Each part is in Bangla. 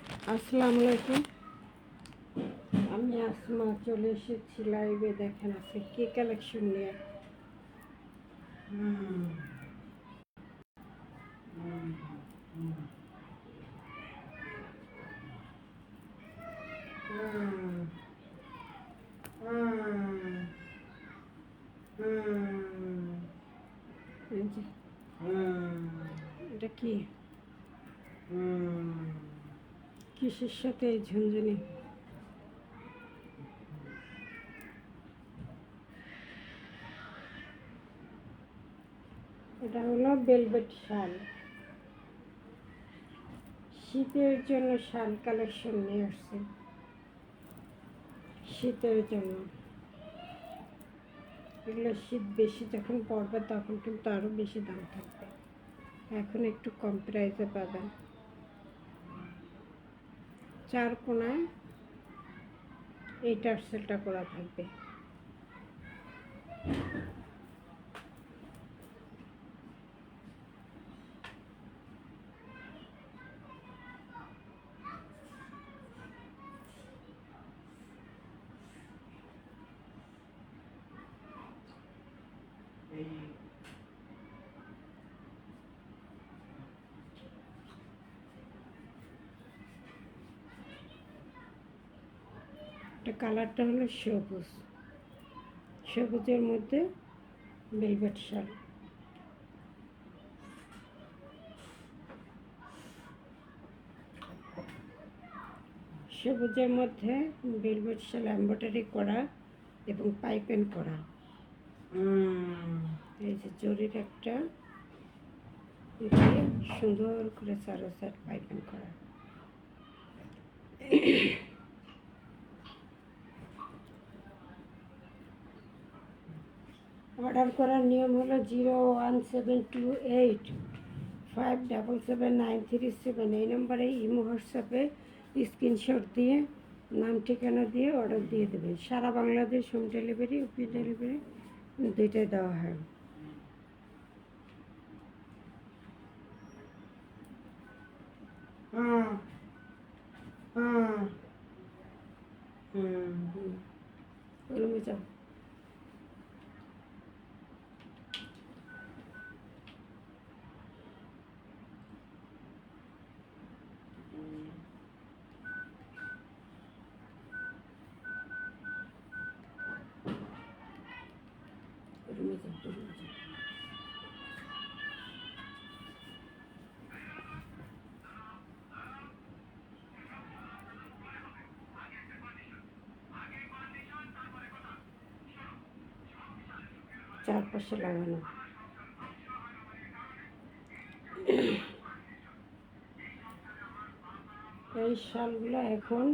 আসসালামু আলাইকুম। আমি আসমা চলে এসেছি লাইভে। দেখেন আছে কি কালেকশন নিয়ে। এই যে, এটা কি কিসের সাথে এই ঝুনঝুনি? এটা হলো বেলভেট শাল। শীতের জন্য শাল কালেকশন নিয়ে আসছে। শীতের জন্য এগুলো শীত বেশি যখন পড়বে তখন কিন্তু আরও বেশি দাম থাকবে। এখন একটু কম প্রাইসে পাবেন। চার কোনায় এই টার্সেলটা করা থাকবে। এটা কালারটা হলো সবুজ, সবুজের মধ্যে ভেলভেট শাল। সবুজের মধ্যে ভেলভেট শাল এমব্রয়ডারি করা এবং পাইপেন করা। এই যে জরির একটা দিয়ে সুন্দর করে চারো সাইড পাইপেন করা। অর্ডার করার নিয়ম হলো 01728577937। এই নম্বরে ইমো হোয়াটসঅ্যাপে স্ক্রিনশট দিয়ে নাম ঠিকানা দিয়ে অর্ডার দিয়ে দেবেন। সারা বাংলাদেশ হোম ডেলিভারি, ইউপি ডেলিভারি দুইটাই দেওয়া হয়। যাও। রুমে যাও, রুমে যাও। চারপাশে লাগানো। এই শালগুলো এখন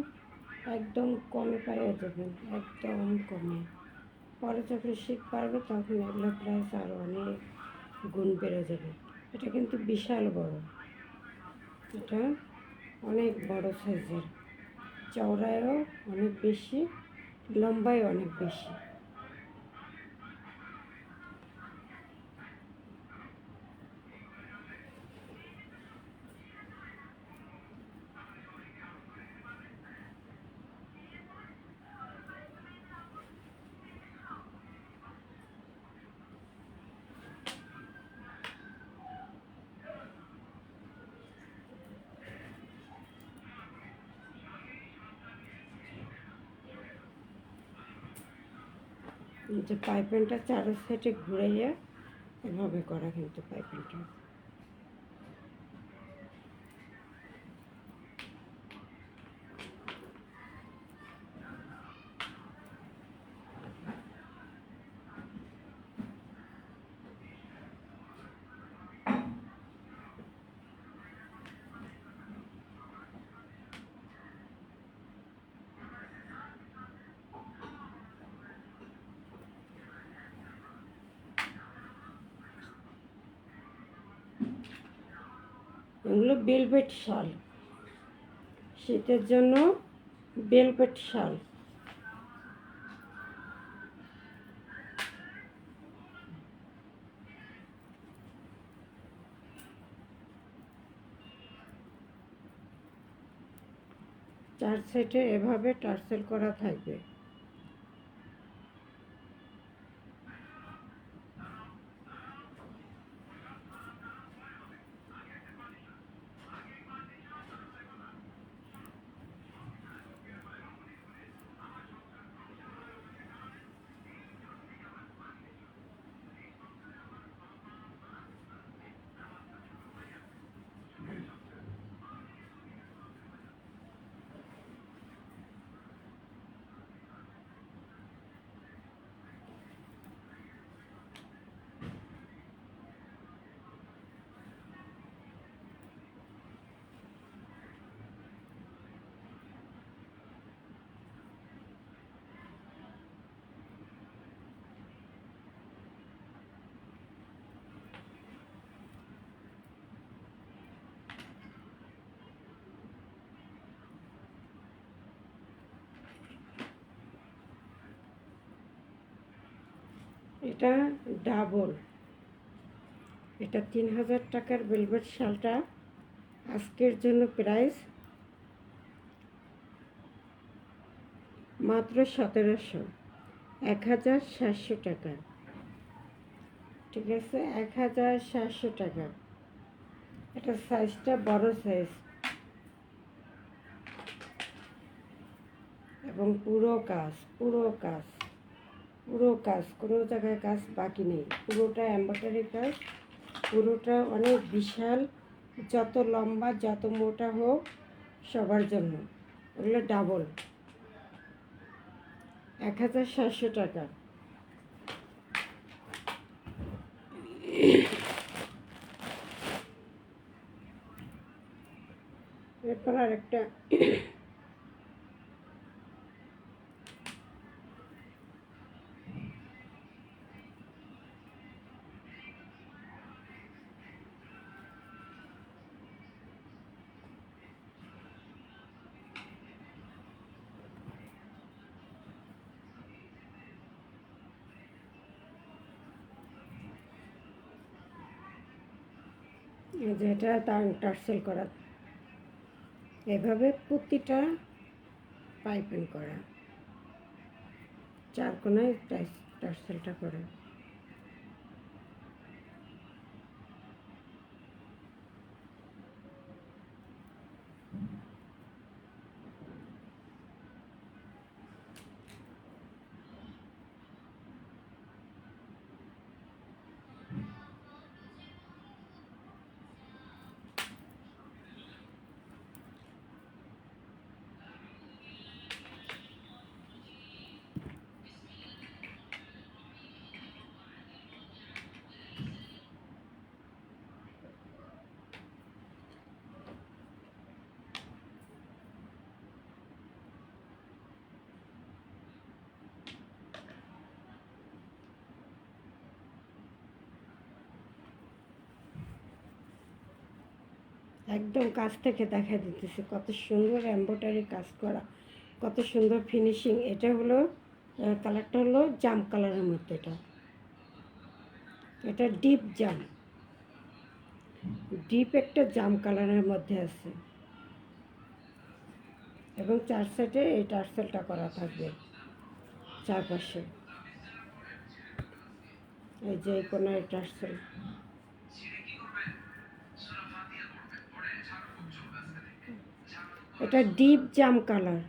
একদম কমে পাওয়া যাবেন, একদম কমে। পরে যখন শীত পারবে তখন এগুলো প্রাইস আরও অনেক গুণ বেড়ে যাবে। এটা কিন্তু বিশাল বড়, এটা অনেক বড় সাইজের, চওড়ায়ও অনেক বেশি, লম্বায় অনেক বেশি। যে পাইপিংটা চারো সাইডে ঘুরাইয়া এভাবে করা কিন্তু পাইপিংটা। এগুলো বেলভেট শাল, শীতের জন্য বেলভেট শাল। চার সাইডে এভাবে টার্সেল করা থাকবে। এটা ডাবল, এটা 3000 টাকার ভেলভেট শালটা আজকের জন্য প্রাইস মাত্র 1700, 1700 টাকা। ঠিক আছে, 1700 টাকা। এটা সাইজটা বড় সাইজ এবং পুরো কাজ, পুরো কাজ, পুরো কাজ, কোনো জায়গায় কাজ বাকি নেই, পুরোটা এমব্রয়ডারি কাজ, পুরোটা অনেক বিশাল, যত লম্বা যত মোটা হোক সবার জন্য। ওগুলো ডাবল, 1700 টাকা। এরপর আরেকটা যেটা টার্সেল করা, এভাবে প্রতিটা পাইপিং করা, চার কোনায় টার্সেলটা করা। একদম কাছ থেকে দেখা দিতেছে কত সুন্দর এমব্রয়ডারি কাজ করা, কত সুন্দর ফিনিশিং। এটা হলো কালারটা হলো জাম কালারের মধ্যে, এটা ডিপ জাম, ডিপ একটা জাম কালারের মধ্যে আছে এবং চার সাইডে এই টার্সেলটা করা থাকবে চারপাশে। এই যে এই কোনায় টার্সেল, এটা ডিপ জাম কালার।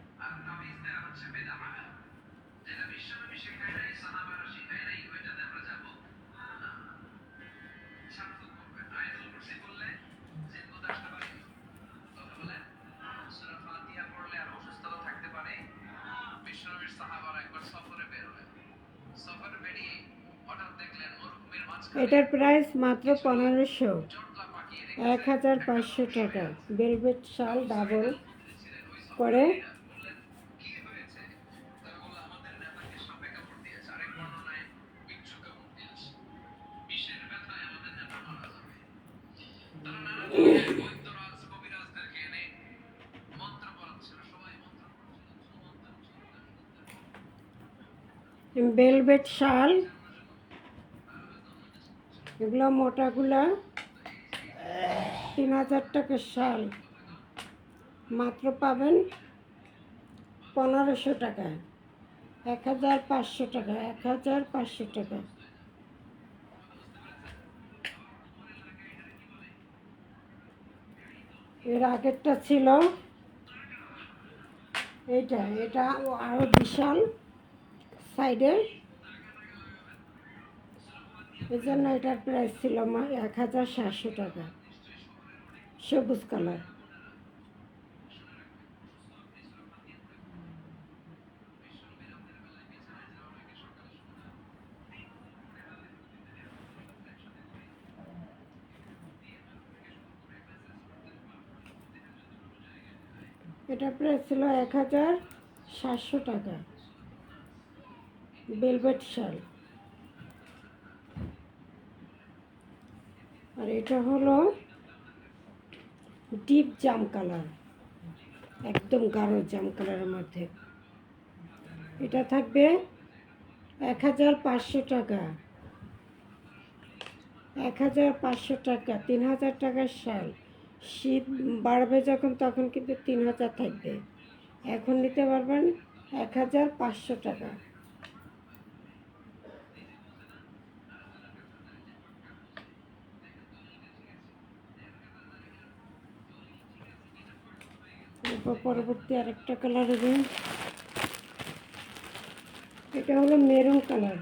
এটার প্রাইস মাত্র 1500, 1500 টাকা। ভেলভেট শাল ডাবল করে ভেলভেট শাল, এগুলো মোটাগুলা 3000 টাকার শাল মাত্র পাবেন 1500 টাকা, 1500 টাকা, 1500 টাকা। এর আগেরটা ছিল এটা, এটা আরও বিশাল সাইডে, এই জন্য এটার প্রাইস ছিল 1700 টাকা, সবুজ কালার। এটা প্রাইস ছিল 1700 টাকা, ভেলভেট শাল। আর এটা হলো ডিপ জাম কালার, একদম গাঢ় জাম কালারের মধ্যে। এটা থাকবে 1500 টাকা, 1500 টাকা, 3000 টাকার শাল। শীত বাড়বে যখন তখন কিন্তু 3000 থাকবে, এখন নিতে পারবেন 1500 টাকা। এরপর পরবর্তী আরেকটা কালার হবে, এটা হলো মেরুন কালার।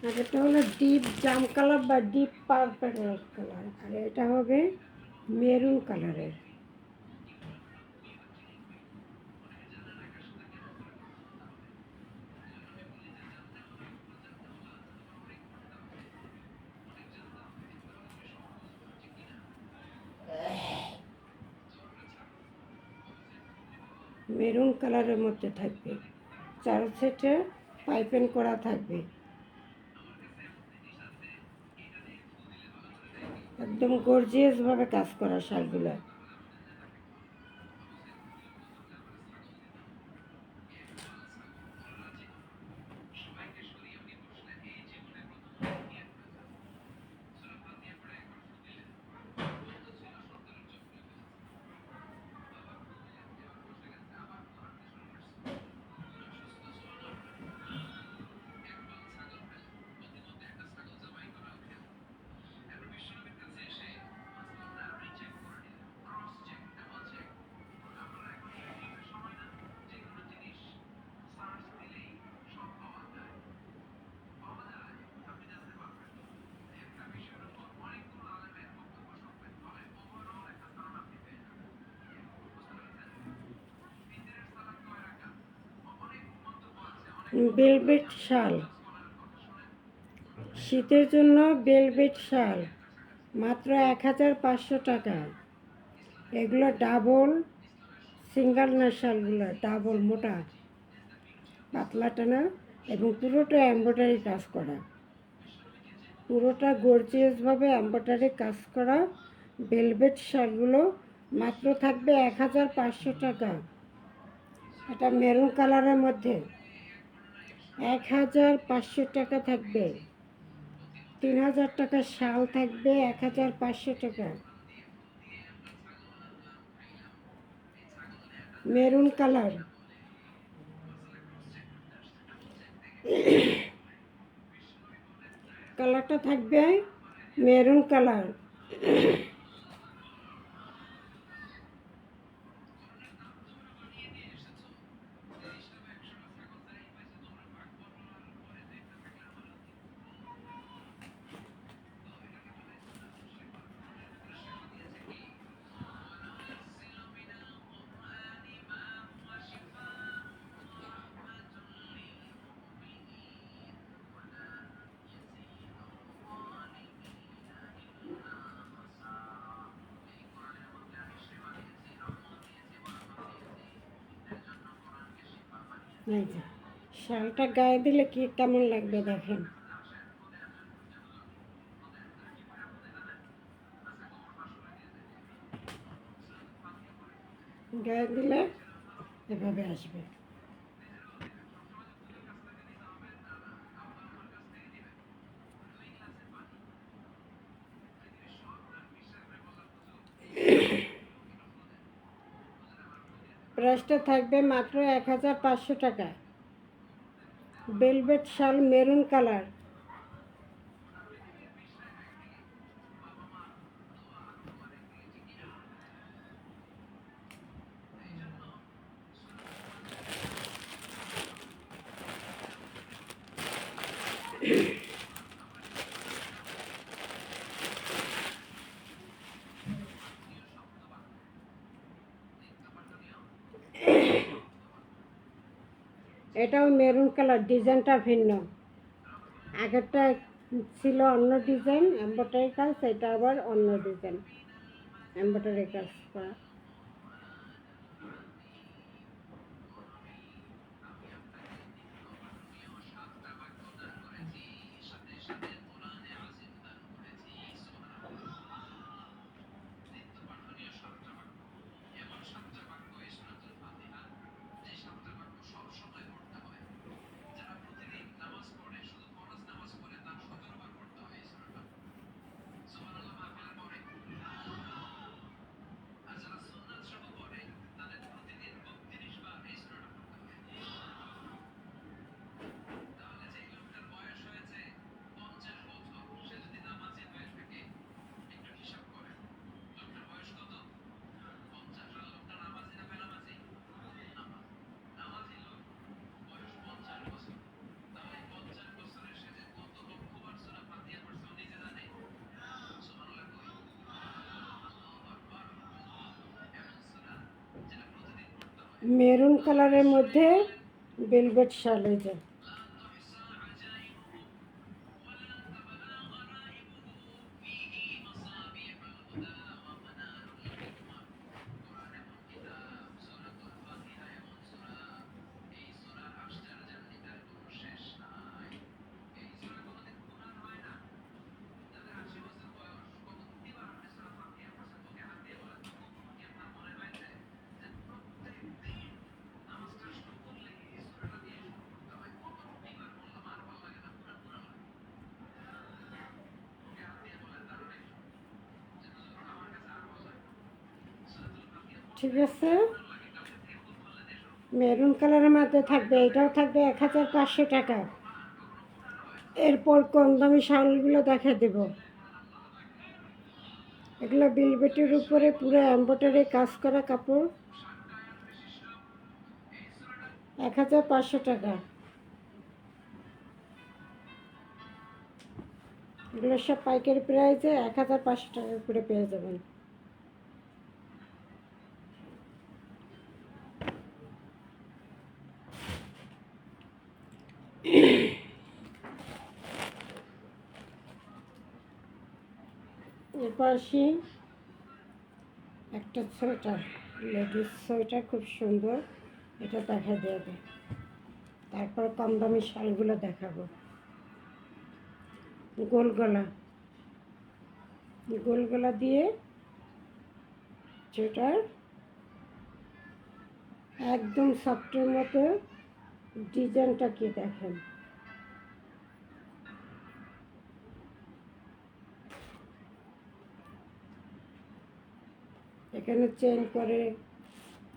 আর এটা হলো ডিপ জাম কালার বা ডিপ পার্পল কালার, আর এটা হবে মেরুন কালারের। মেরুন কালারের মধ্যে থাকবে, চার সেটে পাইপিং করা থাকবে, একদম গর্জিয়াস ভাবে কাজ করা শালগুলো। ভেলভেট শাল, শীতের জন্য ভেলভেট শাল মাত্র 1500 টাকা। এগুলো ডাবল, সিঙ্গেল না, শালগুলো ডাবল, মোটা পাতলা টানা এবং পুরোটা এমব্রয়ডারি কাজ করা, পুরোটা গর্জিয়াসভাবে এমব্রয়ডারি কাজ করা ভেলভেট শালগুলো মাত্র থাকবে 1500 টাকা। এটা মেরুন কালারের মধ্যে 1500 টাকা থাকবে, 3000 টাকার শাল থাকবে 1500 টাকা। মেরুন কালার, কালারটা থাকবে মেরুন কালার। এই যে শালটা গায়ে দিলে কি কেমন লাগবে দেখেন, গায়ে দিলে এভাবে আসবে। প্রাইসটা থাকবে মাত্র 1500 টাকা। ভেলভেট শাল মেরুন কালার। এটাও মেরুন কালার, ডিজাইনটা ভিন্ন। আগেরটা ছিল অন্য ডিজাইন এমব্রয়ডারি কাজ, এটা আবার অন্য ডিজাইন এমব্রয়ডারি কাজ করা। মেরুন কালারের মধ্যে ভেলভেট শাল। এই যে ঠিক আছে, মেরুন কালারের মধ্যে থাকবে। এটাও থাকবে 1500 টাকা। এরপর কম দামি শালগুলো দেখা দেব। এগুলো ভেলভেটের উপরে পুরো এমব্রয়ডারি কাজ করা কাপড়, 1500 টাকা। এগুলো সব পাইকারি প্রাইসে 1500 টাকা করে পেয়ে যাবেন। এরপর আসি একটা সোয়েটার, লেডিস সোয়েটার, খুব সুন্দর। এটা দেখা দেবে। তারপর কম দামি শালগুলো দেখাবো। গোল গলা, গোল গলা দিয়ে সোয়েটার, একদম সফটের মতো। ডিজাইনটা কি দেখেন, এখানে চেন করে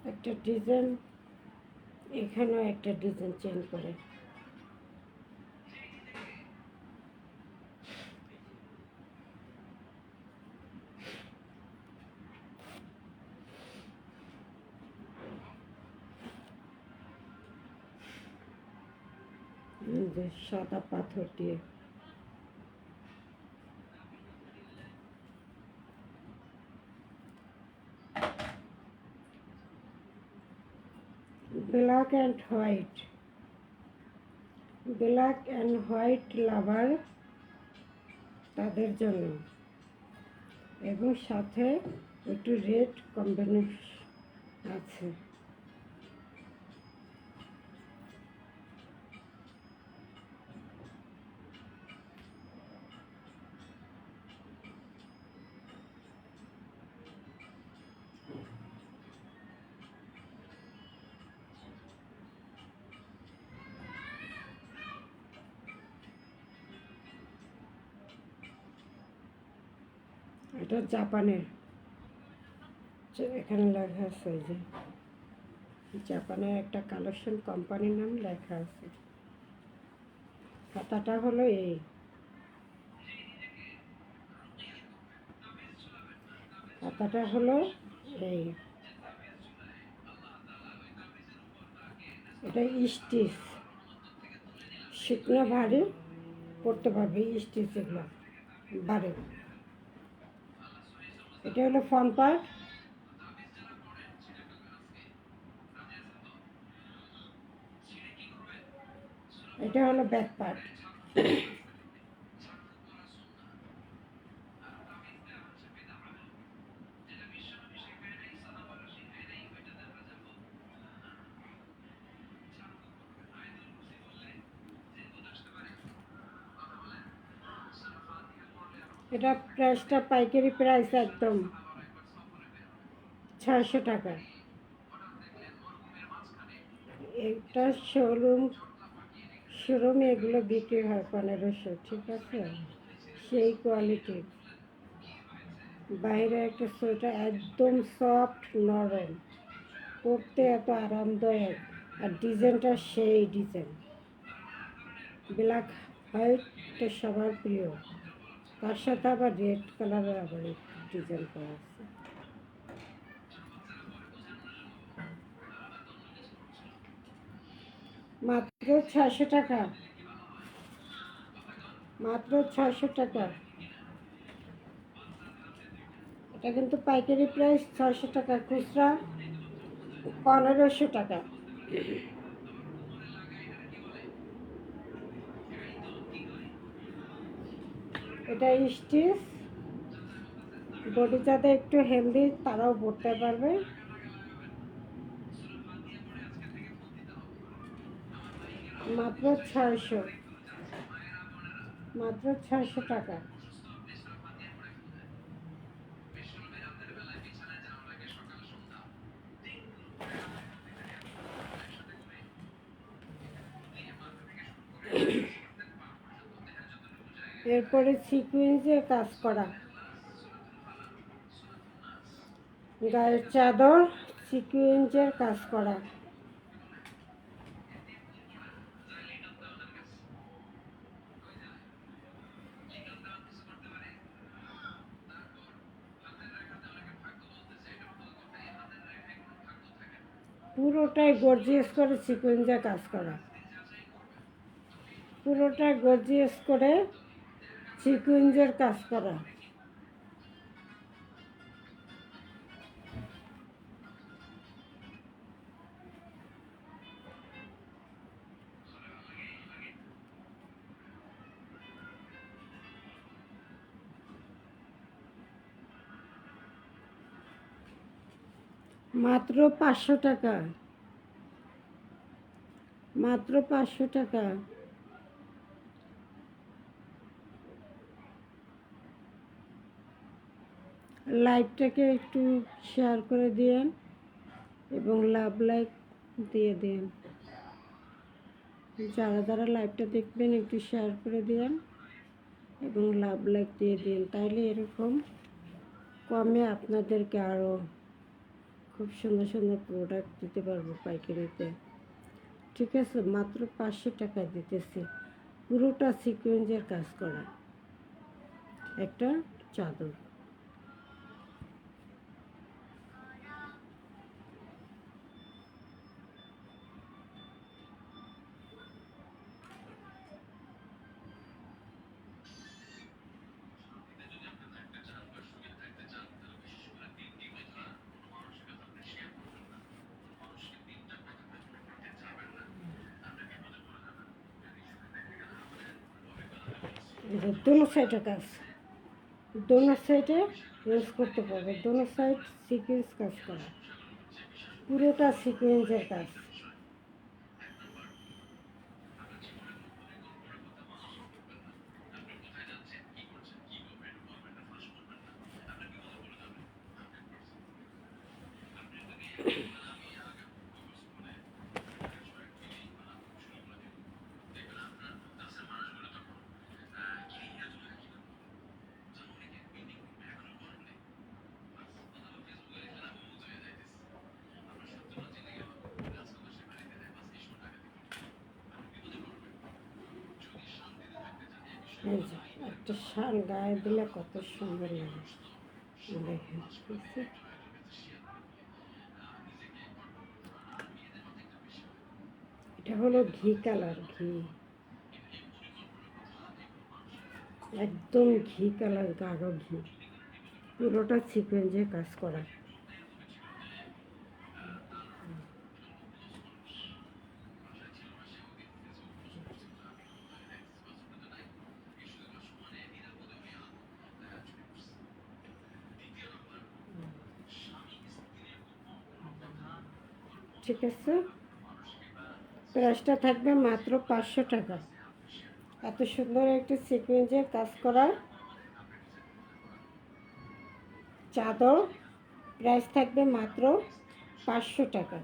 একটা ডিজাইন, এখানেও একটা ডিজাইন চেন করে। সাদা পাথর দিয়ে black and white, black and white লাভার তাদের জন্য, এবং সাথে একটু রেড কম্বিনেশন আছে। এটা জাপানের, এখানে লেখা আছে যে জাপানের একটা কালেকশন কোম্পানির নাম লেখা আছে। খাতাটা হলো এই, খাতাটা হলো এই, এটা স্টিচ, শুকনো ভারী পড়তে পারবে, স্টিচ এগুলো বাড়ে। এটা হলো ফ্রন্ট পার্ট, এটা হলো ব্যাক পার্ট। এটা প্রাইসটা পাইকারি প্রাইস একদম 600 টাকা। এটা শোরুমে এগুলো বিক্রি হয় 1500, ঠিক আছে? সেই কোয়ালিটির বাইরে একটা সোয়েটার, একদম সফট নরম, পরতে এত আরামদায়ক, আর ডিজাইনটা সেই ডিজাইন, ব্ল্যাক হোয়াইট তো সবার প্রিয়, তার সাথে আবার রেড কালারের আবার ডিজাইন করা আছে। মাত্র 600 টাকা, মাত্র 600 টাকা। এটা কিন্তু পাইকারি প্রাইস 600 টাকা, খুচরা 1500 টাকা। এটা স্টিচ, বডি যাতে একটু হেলদি তারাও পরতে পারবে। মাত্র 600, মাত্র 600 টাকা। এরপরে সিকুয়েন্সে কাজ করা গায়ের চাদর, সিকুয়েন্সের কাজ করা। পুরোটাই গর্জিয়াস করে সিকুয়েন্সের কাজ করা, পুরোটা গর্জিয়াস করে সিকুয়েন্সের কাজ করা। মাত্র 500 টাকা, মাত্র 500 টাকা। লাইভটাকে একটু শেয়ার করে দিন এবং লাভ লাইক দিয়ে দিন। যারা যারা লাইভটা দেখবেন একটু শেয়ার করে দিন এবং লাভ লাইক দিয়ে দিন, তাহলে এরকম কমে আপনাদেরকে আরও খুব সুন্দর সুন্দর প্রোডাক্ট দিতে পারবো পাইকারিতে, ঠিক আছে? মাত্র 500 টাকা দিতেছি, পুরোটা সিকোয়েন্সের কাজ করা একটা চাদর। दोनों साइडে কাজ, दोनों সাইডে ইউজ করতে পারবে, दोनों সাইড সিকোয়েন্স কাজ করা, পুরোটা সিকোয়েন্সের কাজ। এই যে একটা শাল গায়ে দিলে কত সুন্দর লাগে দেখেন। বুঝছি? এটা হলো ঘি কালার, ঘি, একদম ঘি কালার, গাঢ় ঘি, পুরোটা সিকোয়েন্সে কাজ করা। ঠিক আছে, প্রাইসটা থাকবে মাত্র 500 টাকা। এত সুন্দর একটি সিকোয়েন্সের কাজ করা চাদর, প্রাইস থাকবে মাত্র 500 টাকা।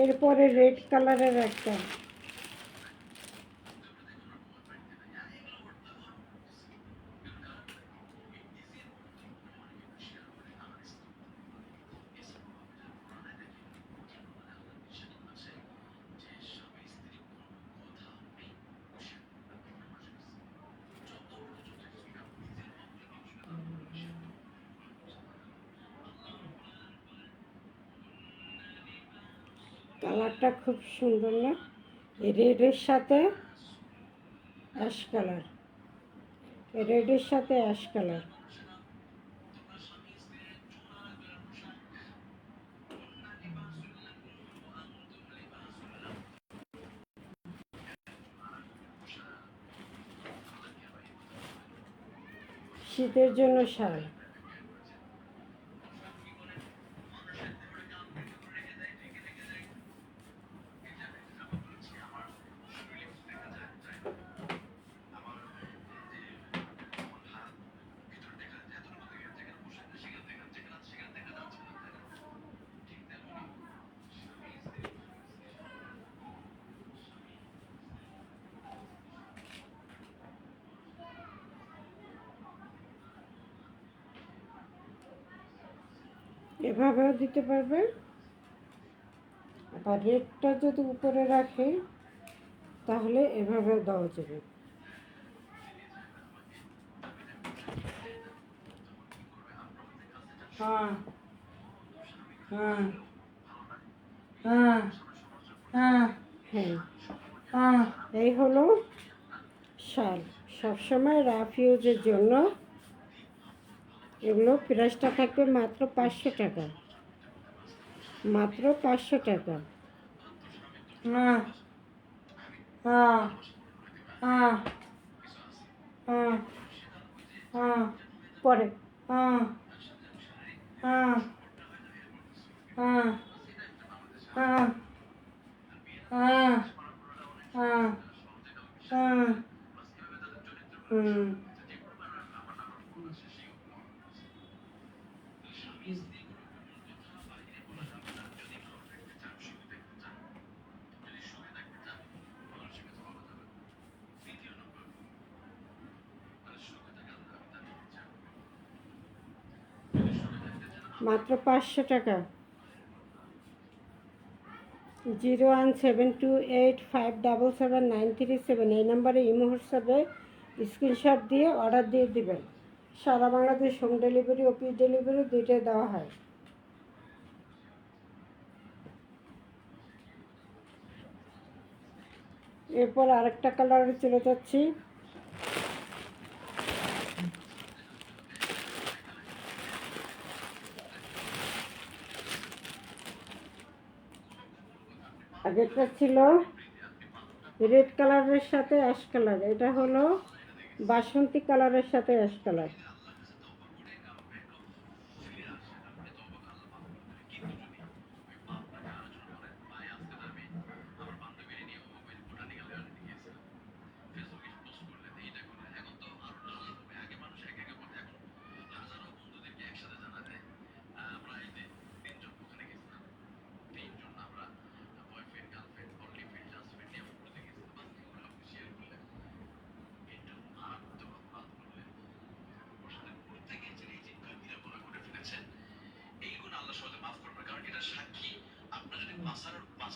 এরপরে রেড কালারের একটা, কালারটা খুব সুন্দর না? রেডের সাথে অ্যাশ কালার, রেডের সাথে অ্যাশ কালার। শীতের জন্য শাল। এভাবেও দিতে পারবে, আবার রেডটা যদি উপরে রাখে তাহলে এভাবেও দেওয়া যাবে। হ্যাঁ হ্যাঁ হ্যাঁ হ্যাঁ হ্যাঁ হ্যাঁ, এই হলো শাল। সবসময় রাফ ইউজের জন্য এগুলো প্রাইসটা থাকবে মাত্র 500 টাকা, মাত্র 500 টাকা। হ্যাঁ হ্যাঁ হ্যাঁ হ্যাঁ হ্যাঁ, পরে হ্যাঁ হ্যাঁ হ্যাঁ হ্যাঁ হ্যাঁ হ্যাঁ হ্যাঁ, হুম। মাত্র 500 টাকা। 01728577937, এই নাম্বারে ইমো হোয়াটসঅ্যাপে স্ক্রিনশট দিয়ে অর্ডার দিয়ে দিবেন। সারা Bangladesh home delivery, office delivery দুইটাই দেওয়া হয়। এরপর আরেকটা কালারে চলে যাচ্ছি। আগেরটা ছিল রেড কালারের সাথে অ্যাশ কালার, এটা হলো বাসন্তী কালারের সাথে অ্যাশ কালার।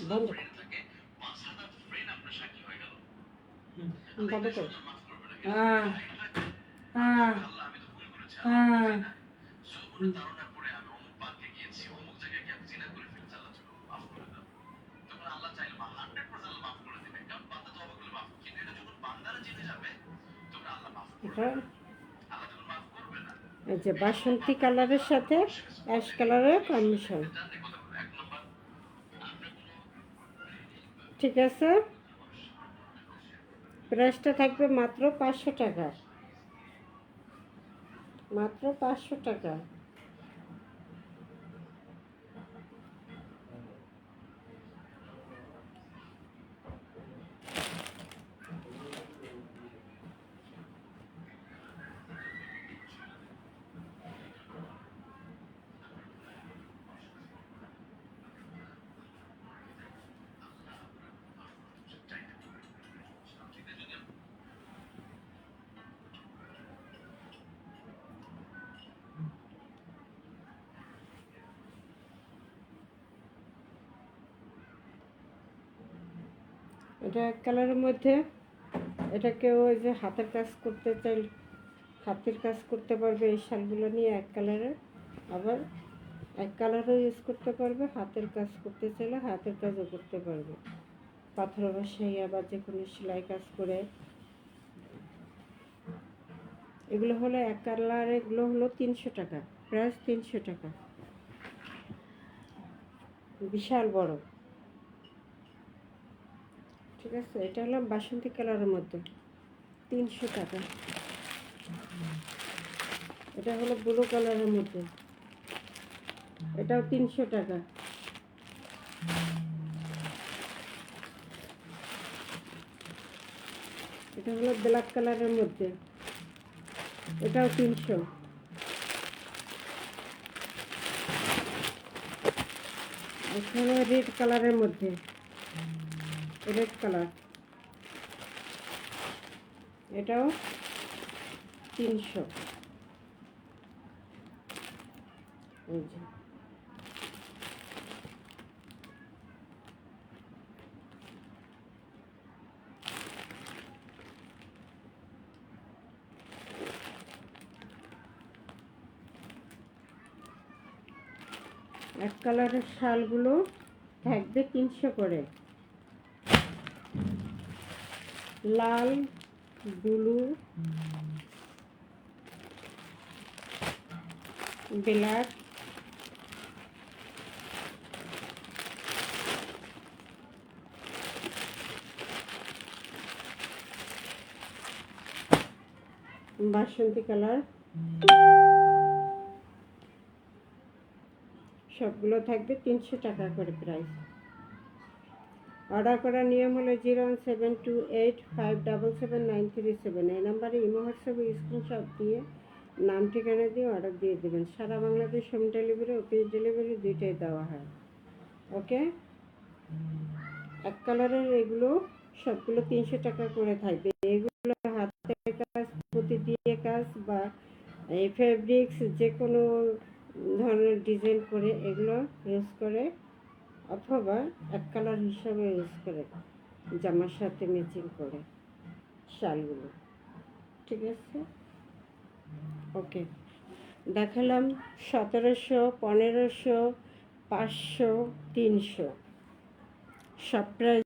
বন্ধ কর, বন্ধ কর। হ্যাঁ হ্যাঁ হ্যাঁ। এটা এই যে বাসন্তী কালারের সাথে অ্যাশ কালারের কম্বিনেশন, ঠিক আছে। প্রাইসটা থাকবে মাত্র 500 টাকা, মাত্র 500 টাকা। এটা এক কালারের মধ্যে, এটা কেউ ওই যে হাতের কাজ করতে চাই, হাতের কাজ করতে পারবে এই শালগুলো নিয়ে এক কালারের। আবার এক কালারও ইউজ করতে পারবে, হাতের কাজ করতে চাইলে হাতের কাজও করতে পারবে, পাথর বসাই আবার যে কোনো সেলাই কাজ করে। এগুলো হলো এক কালার, এগুলো হলো 300 টাকা, প্রাইস 300 টাকা, বিশাল বড়, ঠিক আছে। এটা হলো বাসন্তী কালারের মধ্যে 300 টাকা। এটা হলো ব্লু কালারের মধ্যে, এটাও 300 টাকা। এটা হলো ব্ল্যাক কালারের মধ্যে, এটাও 300। এটা হলো রেড কালারের মধ্যে, রেড কালার, এটাও 300। এই যে এক কালারের শালগুলো থাকবে 300 করে, লাল, ব্লু, ব্ল্যাক, বাসন্তী কালার, সবগুলো থাকবে 300 টাকা করে প্রাইস। অর্ডার করার নিয়ম হলো 01728577937, এই নাম্বারে ইমো হোয়াটসঅ্যাপে স্ক্রিনশট দিয়ে নাম ঠিকানা দিয়ে অর্ডার দিয়ে দেবেন। সারা Bangladesh home delivery, office delivery দুইটাই দেওয়া হয়। ওকে, এক কালারের এগুলো সবগুলো 300 টাকা করে থাকবে। এগুলো হাতের কাজ, পুঁতি দিয়ে কাজ বা এই ফেব্রিক্স যে কোনো ধরনের ডিজাইন করে এগুলো ইউজ করে, অথবা এক কালার হিসাবে ইউজ করে জামার সাথে ম্যাচিং করে শালগুলো, ঠিক আছে। ওকে, দেখালাম 1700, 1500, 500, 300 সব প্রাইস